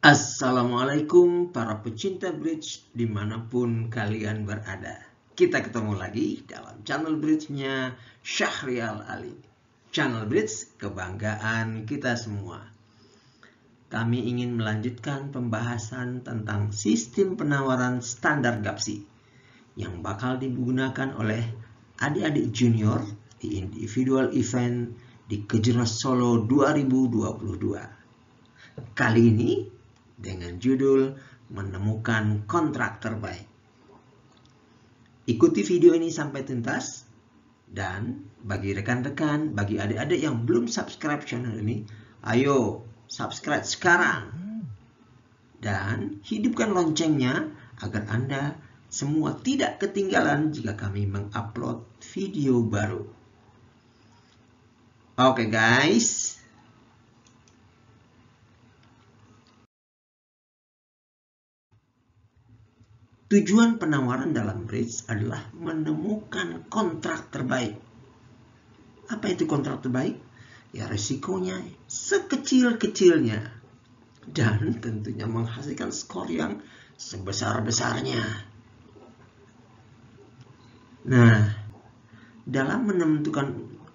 Assalamualaikum para pecinta bridge dimanapun kalian berada. Kita ketemu lagi dalam channel bridge-nya Syahrial Ali. Channel bridge kebanggaan kita semua. Kami ingin melanjutkan pembahasan tentang sistem penawaran standar GAPSI yang bakal digunakan oleh adik-adik junior di individual event di Kejurnas Solo 2022. Kali ini dengan judul menemukan kontrak terbaik. Ikuti video ini sampai tuntas, dan bagi rekan-rekan, bagi adik-adik yang belum subscribe channel ini, ayo subscribe sekarang dan hidupkan loncengnya agar Anda semua tidak ketinggalan jika kami mengupload video baru. Oke guys. Tujuan penawaran dalam bridge adalah menemukan kontrak terbaik. Apa itu kontrak terbaik? Ya, risikonya sekecil-kecilnya dan tentunya menghasilkan skor yang sebesar-besarnya. Nah, dalam menentukan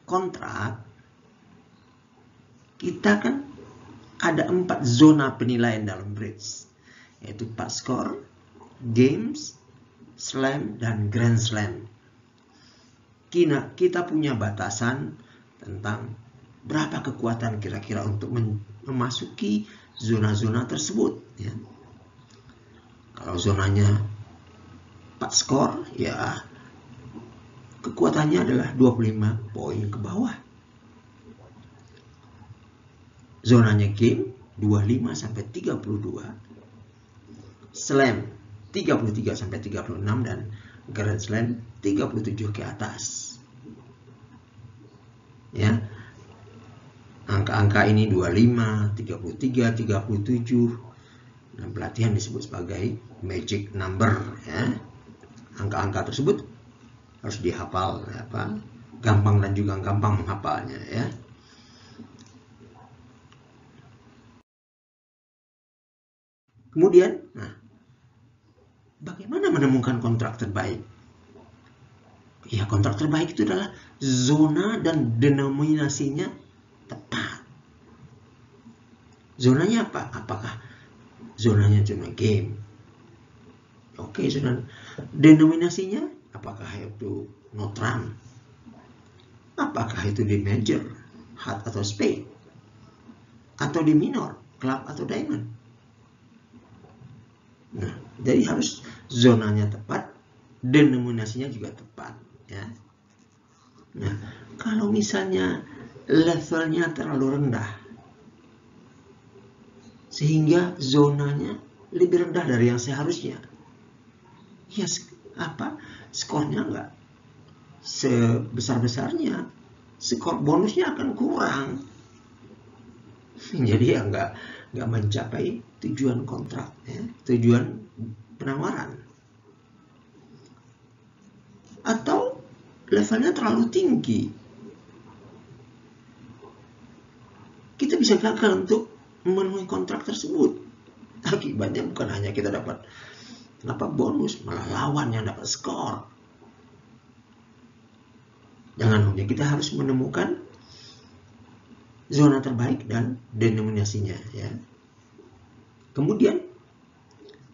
kontrak, kita kan ada 4 zona penilaian dalam bridge, yaitu pass score, games, slam, dan grand slam. Kita punya batasan tentang berapa kekuatan kira-kira untuk memasuki zona-zona tersebut. Ya. Kalau zonanya 4 skor, ya kekuatannya adalah 25 poin ke bawah. Zonanya game 25 sampai 32, slam 33 sampai 36, dan grand slam 37 ke atas. Ya. Angka-angka ini 25, 33, 37. Nah, pelatihan disebut sebagai magic number, ya. Angka-angka tersebut harus dihafal, apa? Gampang dan juga gampang menghafalnya, ya. Kemudian, bagaimana menemukan kontrak terbaik? Ya, kontrak terbaik itu adalah zona dan denominasinya tepat. Zonanya apa? Apakah zonanya cuma game? Oke, zona denominasinya apakah itu notram? Apakah itu di major, heart atau spade? Atau di minor, club atau diamond? Nah, jadi harus zonanya tepat, denominasinya juga tepat, ya. Nah, kalau misalnya levelnya terlalu rendah sehingga zonanya lebih rendah dari yang seharusnya, ya skornya nggak sebesar-besarnya, skor bonusnya akan kurang. Jadi ya nggak mencapai tujuan kontrak, ya, tujuan penawaran. Atau levelnya terlalu tinggi, kita bisa gagal untuk memenuhi kontrak tersebut. Akibatnya bukan hanya kita dapat bonus, malah lawan yang dapat skor. Jangan lupa, kita harus menemukan zona terbaik dan denominasinya, ya. Kemudian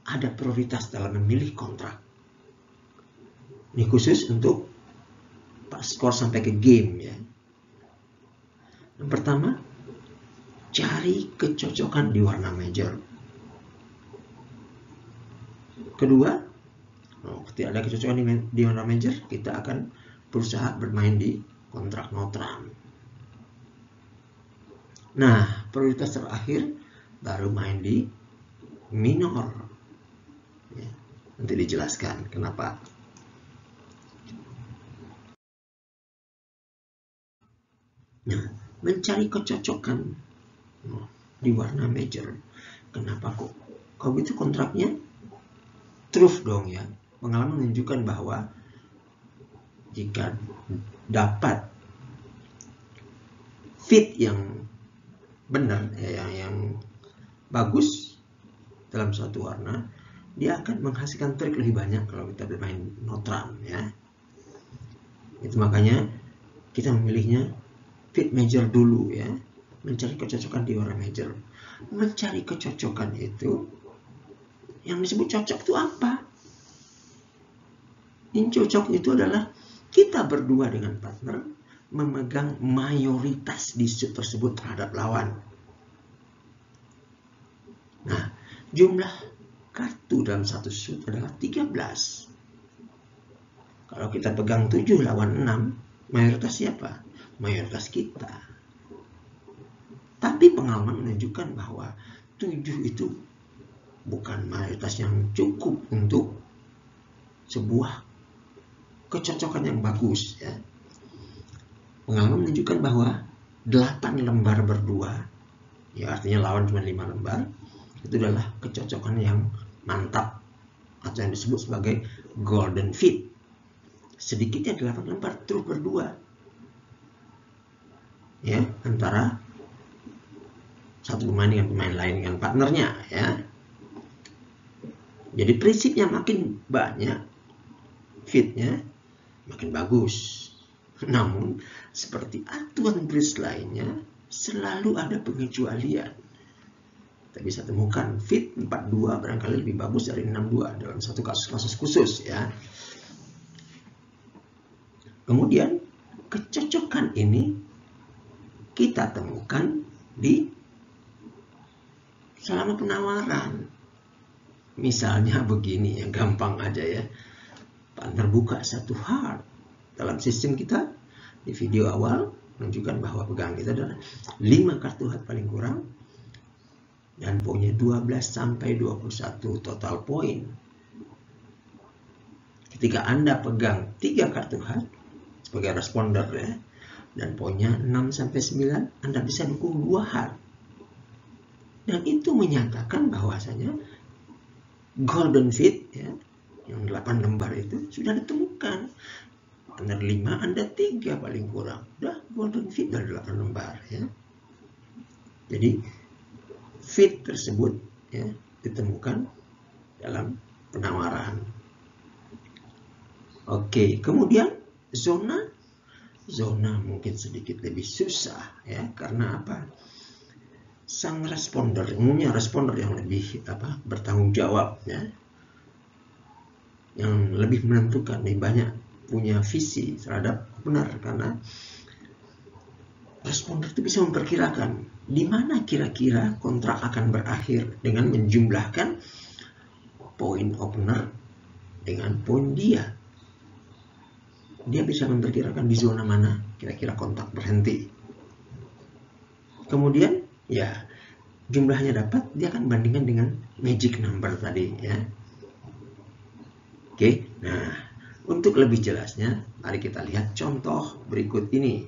ada prioritas dalam memilih kontrak. Ini khusus untuk pass score sampai ke game, ya. Yang pertama, cari kecocokan di warna major. Kedua, ketika ada kecocokan di warna major, kita akan berusaha bermain di kontrak notram. Nah, prioritas terakhir baru main di minor. Ya, nanti dijelaskan kenapa. Nah, mencari kecocokan di warna major. Kenapa kok? Kalau gitu kontraknya truth dong, ya. Pengalaman menunjukkan bahwa jika dapat fit yang benar, ya, yang bagus, dalam suatu warna, dia akan menghasilkan trik lebih banyak kalau kita bermain notram ya. Itu makanya kita memilihnya fit major dulu ya, mencari kecocokan di warna major. Mencari kecocokan itu, yang disebut cocok itu apa? Yang cocok itu adalah kita berdua dengan partner memegang mayoritas di shoot tersebut terhadap lawan. Nah, jumlah kartu dalam satu shoot adalah 13. Kalau kita pegang 7 lawan 6, mayoritas siapa? Mayoritas kita. Tapi pengalaman menunjukkan bahwa 7 itu bukan mayoritas yang cukup untuk sebuah kecocokan yang bagus ya. Pengalaman menunjukkan bahwa 8 lembar berdua, ya artinya lawan cuma 5 lembar, itu adalah kecocokan yang mantap atau yang disebut sebagai golden fit. Sedikitnya 8 lembar terus berdua ya, antara satu pemain dengan pemain lain dengan partnernya ya. Jadi prinsipnya makin banyak fitnya makin bagus. Namun seperti aturan bridge lainnya selalu ada pengecualian. Kita bisa temukan fit 4-2 barangkali lebih bagus dari 6-2 dalam satu kasus-kasus khusus ya. Kemudian kecocokan ini kita temukan di selama penawaran. Misalnya begini ya, gampang aja ya. Partner buka satu heart. Dalam sistem kita di video awal menunjukkan bahwa pegangan kita adalah 5 kartu heart paling kurang dan poinnya 12 sampai 21 total poin. Ketika Anda pegang 3 kartu heart sebagai responder ya, dan poinnya 6 sampai 9, Anda bisa dukung 2 heart. Dan itu menyatakan bahwasanya golden fit ya, yang 8 lembar itu sudah ditemukan. Anda 5, Anda 3 paling kurang. Udah golden fit dari 8 lembar ya. Jadi fit tersebut ya ditemukan dalam penawaran. Oke, kemudian zona mungkin sedikit lebih susah ya, karena apa? Sang responder, umumnya responder yang lebih bertanggung jawab ya, yang lebih menentukan, lebih banyak punya visi terhadap benar, karena responder itu bisa memperkirakan di mana kira-kira kontrak akan berakhir dengan menjumlahkan poin opener dengan poin dia. Dia bisa memperkirakan di zona mana kira-kira kontrak berhenti. Kemudian ya jumlahnya dapat, dia akan bandingkan dengan magic number tadi ya. Oke, nah untuk lebih jelasnya mari kita lihat contoh berikut ini.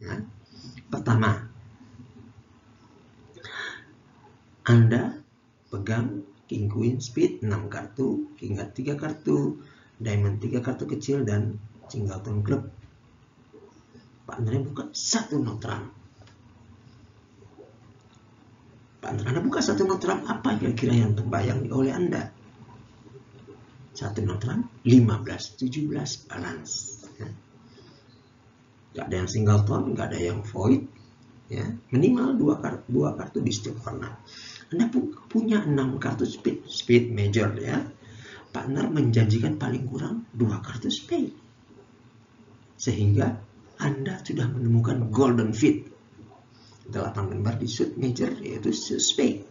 Nah, pertama, Anda pegang king queen spade 6 kartu, king guard 3 kartu, diamond 3 kartu kecil, dan singleton club. Partnernya buka 1 notram. Partner Anda buka 1 notram, apa kira-kira yang terbayang oleh Anda? 1 notram 15-17 balance ya. Gak ada yang singleton, gak ada yang void ya. Minimal 2 kartu di setiap warna. Anda punya 6 kartu spade major ya. Partner menjanjikan paling kurang 2 kartu spade, sehingga Anda sudah menemukan golden fit. 8 lembar di suit major, yaitu suit spade.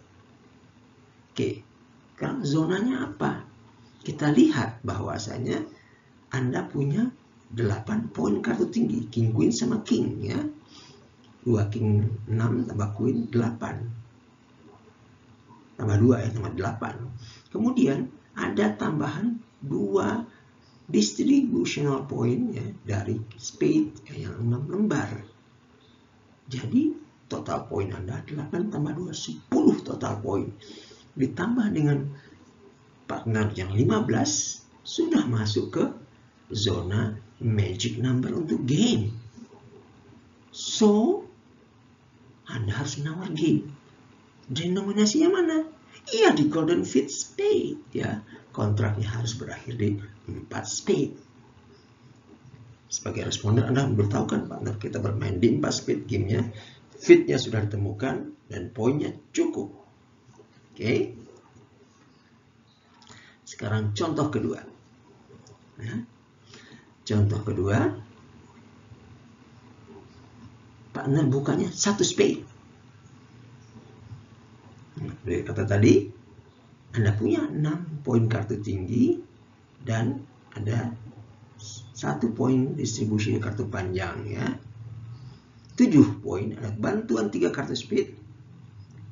Oke, sekarang zonanya apa? Kita lihat bahwasanya Anda punya 8 poin kartu tinggi, king queen sama king ya. 2 king 6 tambah queen 8. Tambah 2 ya, tambah 8. Kemudian ada tambahan 2 distributional point ya dari spade yang 6 lembar. Jadi total poin Anda 8 tambah 2, 10 total poin. Ditambah dengan partner yang 15, sudah masuk ke zona magic number untuk game. So, harus menawar game. Denominasinya mana? Iya, di golden fit spade ya. Kontraknya harus berakhir di 4 spade. Sebagai responden Anda beritahu kan partner kita bermain di 4 spade gamenya, fitnya sudah ditemukan dan poinnya cukup. Oke. Sekarang contoh kedua. Nah, contoh kedua, partner bukanya 1 spade. Dari kata tadi, Anda punya 6 poin kartu tinggi dan ada 1 poin distribusi kartu panjang ya. 7 poin ada bantuan 3 kartu spade.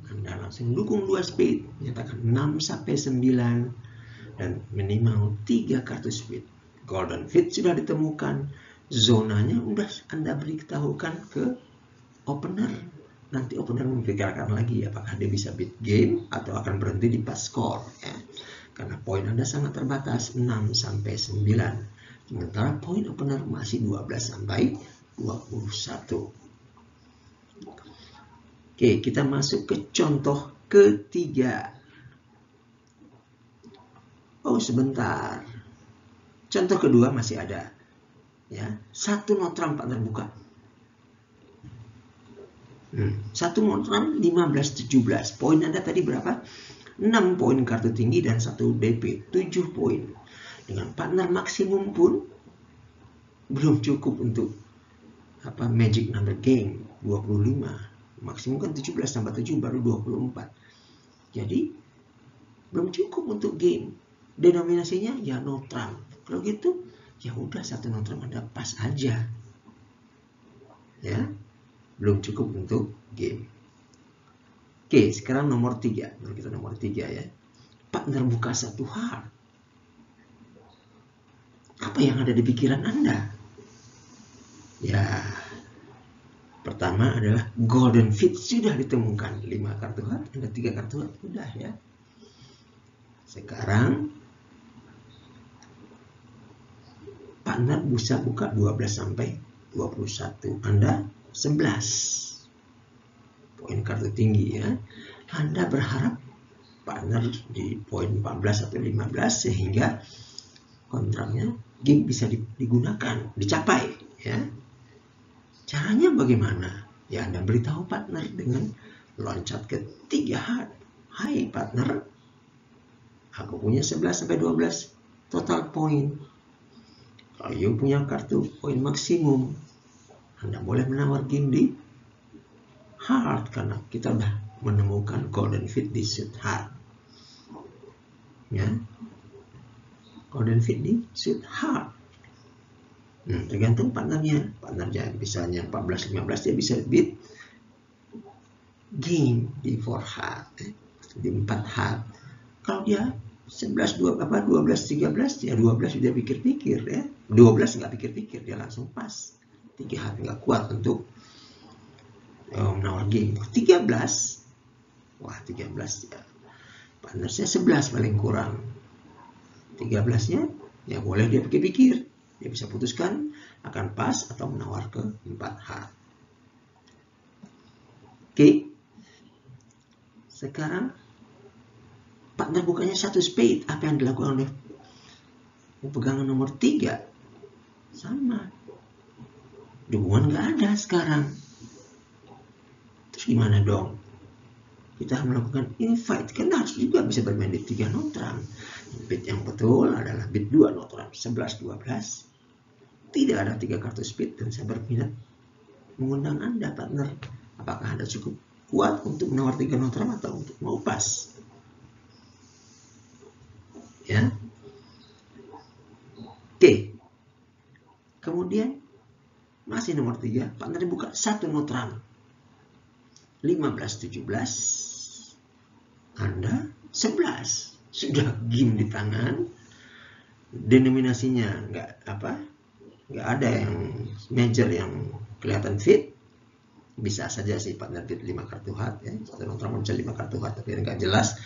Anda langsung dukung 2 spade, menyatakan 6 sampai 9 dan minimal 3 kartu spade. Golden fit sudah ditemukan, zonanya udah Anda beritahukan ke opener. Nanti opener memikirkan lagi apakah dia bisa beat game atau akan berhenti di pas score ya. Karena poin Anda sangat terbatas 6 sampai 9. Sementara poin opener masih 12 sampai 21. Oke, kita masuk ke contoh ketiga. Oh, sebentar. Contoh kedua masih ada. Ya, 1 notram partner buka. 1 notram 15-17. Poin Anda tadi berapa? 6 poin kartu tinggi dan 1 DP, 7 poin. Dengan partner maksimum pun belum cukup untuk magic number game 25. Maksimum kan 17 tambah 7 baru 24. Jadi belum cukup untuk game. Denominasinya ya notram. Kalau gitu ya udah 1 notram Anda pas aja. Ya. Belum cukup untuk game. Oke, sekarang nomor 3. Kita nomor 3 ya. Partner buka 1 heart. Apa yang ada di pikiran Anda? Ya, pertama adalah golden fit sudah ditemukan. 5 kartu heart, ada 3 kartu heart. Udah ya. Sekarang partner bisa buka 12 sampai 21. Anda 11 poin kartu tinggi ya. Anda berharap partner di poin 14 atau 15 sehingga kontraknya game bisa digunakan, dicapai ya. Caranya bagaimana? Ya Anda beritahu partner dengan loncat ke 3 heart. Hai partner, aku punya 11 sampai 12 total poin. Kalau you punya kartu poin maksimum, Anda boleh menawar game di heart karena kita udah menemukan golden fit di suit heart. Ya. Golden fit di suit heart. Tergantung partnernya. Partnernya misalnya 14-15 dia bisa beat game di 4 heart, di 4 heart. Kalau dia 12-13 ya 12 sudah pikir-pikir ya. 12 nggak pikir-pikir, dia langsung pas. 3 heart nggak kuat untuk menawar game. 13, wah 13 ya. Partnernya 11 paling kurang. 13-nya ya boleh dia pikir-pikir. Dia bisa putuskan akan pas atau menawar ke 4 heart. Oke. Sekarang partner bukanya 1 spade. Apa yang dilakukan oleh pegangan nomor 3? Sama. Dukungan nggak ada sekarang. Terus gimana dong? Kita melakukan invite. Kan harus juga bisa bermain di 3 notram. Bid yang betul adalah bid 2 notram. 11-12. Tidak ada 3 kartu speed dan saya berminat mengundang Anda partner. Apakah Anda cukup kuat untuk menawar 3 notram atau untuk mau pas? Ya. Oke. Kemudian masih nomor 3, partner buka 1 notram. 15-17. Anda 11. Sudah game di tangan. Denominasinya nggak ada yang major yang kelihatan fit. Bisa saja sih partner bid 5 kartu heart ya. 1 notram bisa 5 kartu heart, tapi nggak jelas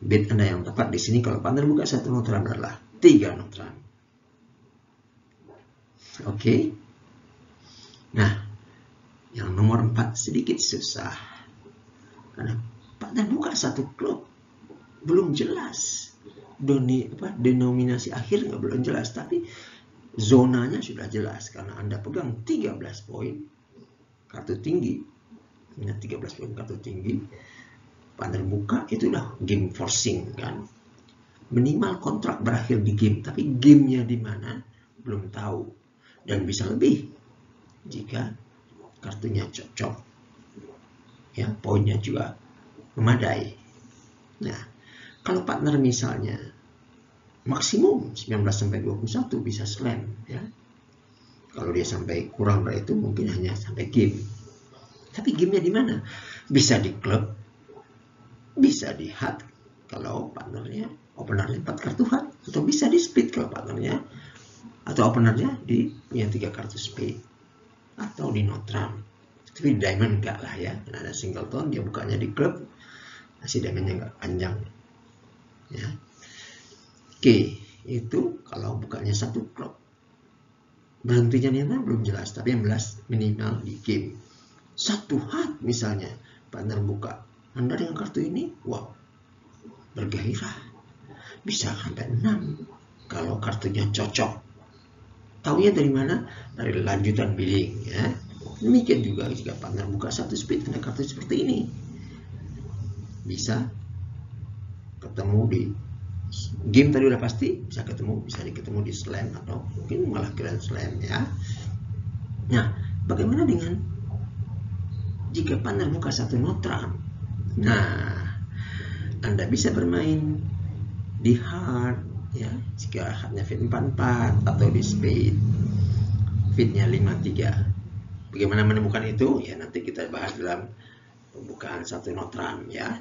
bid Anda yang tepat di sini. Kalau partner buka 1 notram adalah 3 notram. Oke. Nah, yang nomor 4 sedikit susah. Karena partner buka satu klub belum jelas, denominasi akhir belum jelas, tapi zonanya sudah jelas karena Anda pegang 13 poin kartu tinggi. 13 poin kartu tinggi, partner buka, itu udah game forcing kan. Minimal kontrak berakhir di game, tapi gamenya di mana belum tahu, dan bisa lebih jika kartunya cocok, ya, poinnya juga memadai. Nah, kalau partner misalnya maksimum 19-21 bisa slam, ya. Kalau dia sampai kurang dari itu mungkin hanya sampai game. Tapi gamenya di mana? Bisa di klub, bisa di HUT kalau partnernya openernya 4 kartu HUT, atau bisa di split kalau partnernya atau openernya punya 3 kartu split, atau di notram. Tapi di diamond enggak lah ya, karena ada singleton, dia bukanya di klub, masih diamondnya enggak panjang, ya. Oke, itu kalau bukanya satu klub. Berhentinya belum jelas, tapi yang jelas minimal di game. Satu HUT misalnya, partner buka, Anda dengan kartu ini, wow, bergairah. Bisa sampai 6 kalau kartunya cocok. Taunya dari mana? Dari lanjutan bidding, ya. Demikian juga jika partner buka satu speed, ada kartu seperti ini, bisa ketemu di game tadi udah pasti, bisa ketemu di slam atau mungkin malah grand slam, ya. Nah, bagaimana dengan jika partner buka satu notram? Nah, Anda bisa bermain di hard, ya, jika hardnya fit 44 atau di speed fitnya 53. Bagaimana menemukan itu? Ya, nanti kita bahas dalam pembukaan satu notram, ya.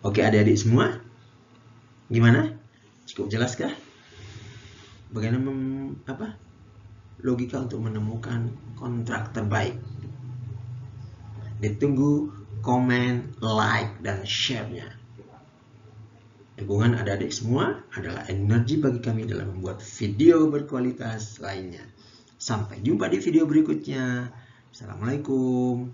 Oke, adik-adik semua, gimana? Cukup jelaskah? Bagaimana logika untuk menemukan kontrak terbaik? Ditunggu komen, like, dan share-nya. Dukungan adik-adik semua adalah energi bagi kami dalam membuat video berkualitas lainnya. Sampai jumpa di video berikutnya. Assalamualaikum.